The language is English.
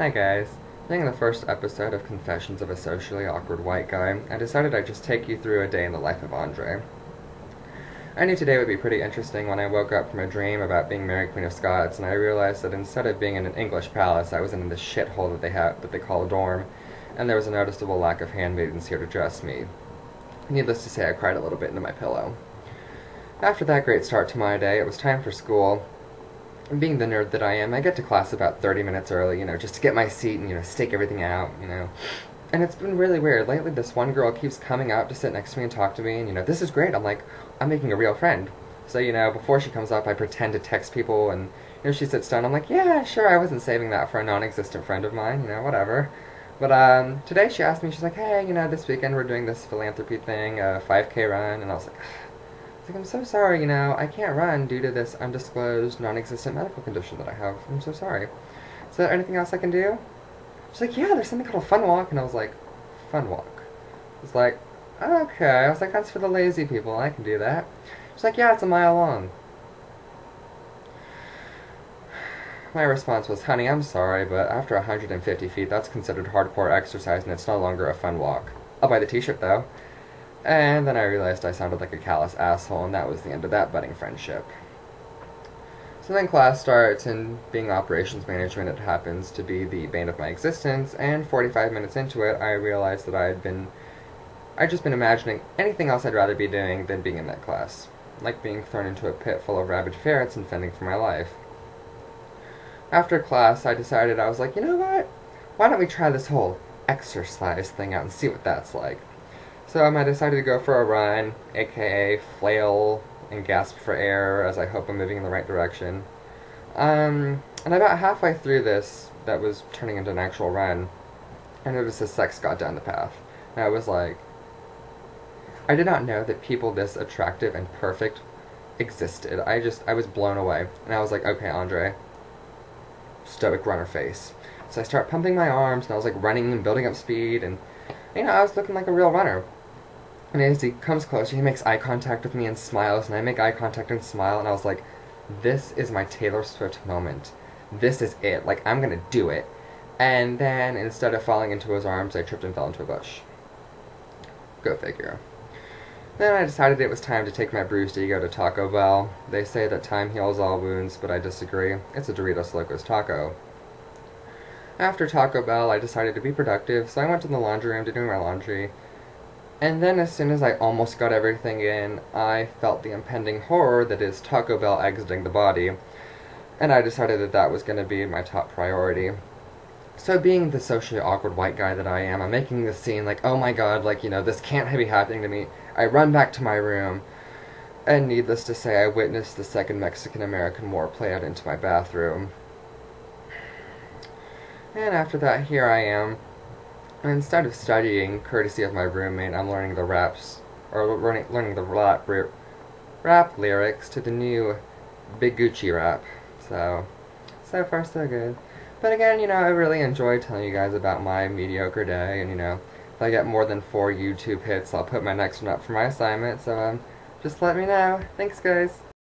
Hi guys. Being the first episode of Confessions of a Socially Awkward White Guy, I decided I'd just take you through a day in the life of Andre. I knew today would be pretty interesting when I woke up from a dream about being Mary Queen of Scots, and I realized that instead of being in an English palace, I was in this shithole that they call a dorm, and there was a noticeable lack of handmaidens here to dress me. Needless to say, I cried a little bit into my pillow. After that great start to my day, it was time for school. And being the nerd that I am, I get to class about 30 minutes early, just to get my seat and, stake everything out. And it's been really weird. Lately, this one girl keeps coming up to sit next to me and talk to me, and, this is great. I'm like, I'm making a real friend. So, before she comes up, I pretend to text people, and, she sits down. I'm like, yeah, sure, I wasn't saving that for a non-existent friend of mine, whatever. But, today she asked me, she's like, hey, this weekend we're doing this philanthropy thing, a 5K run, and I was like, I'm so sorry, I can't run due to this undisclosed, non-existent medical condition that I have. I'm so sorry. Is there anything else I can do? She's like, yeah, there's something called a fun walk. And I was like, fun walk? I was like, okay. I was like, that's for the lazy people. I can do that. She's like, yeah, it's a mile long. My response was, honey, I'm sorry, but after 150 feet, that's considered hardcore exercise, and it's no longer a fun walk. I'll buy the t-shirt, though. And then I realized I sounded like a callous asshole, and that was the end of that budding friendship. So then class starts, and being operations management, it happens to be the bane of my existence, and 45 minutes into it, I realized that I'd just been imagining anything else I'd rather be doing than being in that class. Like being thrown into a pit full of rabid ferrets and fending for my life. After class, I decided, I was like, you know what? Why don't we try this whole exercise thing out and see what that's like? So I decided to go for a run, aka flail and gasp for air as I hope I'm moving in the right direction. And about halfway through this, that was turning into an actual run, I noticed a sex god down the path. And I was like, I did not know that people this attractive and perfect existed. I was blown away. And I was like, okay, Andre, stoic runner face. So I start pumping my arms, and I was like running and building up speed, and I was looking like a real runner. And as he comes closer, he makes eye contact with me and smiles, and I make eye contact and smile, and I was like, this is my Taylor Swift moment. This is it. Like, I'm gonna do it. And then, instead of falling into his arms, I tripped and fell into a bush. Go figure. Then I decided it was time to take my bruised ego to Taco Bell. They say that time heals all wounds, but I disagree. It's a Doritos Locos taco. After Taco Bell, I decided to be productive, so I went to the laundry room to do my laundry. And then as soon as I almost got everything in, I felt the impending horror that is Taco Bell exiting the body. And I decided that that was going to be my top priority. So being the socially awkward white guy that I am, I'm making this scene like, oh my god, this can't be happening to me. I run back to my room, and needless to say, I witnessed the Second Mexican-American War play out into my bathroom. And after that, here I am. Instead of studying, courtesy of my roommate, I'm learning the learning the rap lyrics to the new Big Gucci rap. So far so good. But again, I really enjoyed telling you guys about my mediocre day, and if I get more than 4 YouTube hits, I'll put my next one up for my assignment, so just let me know. Thanks, guys.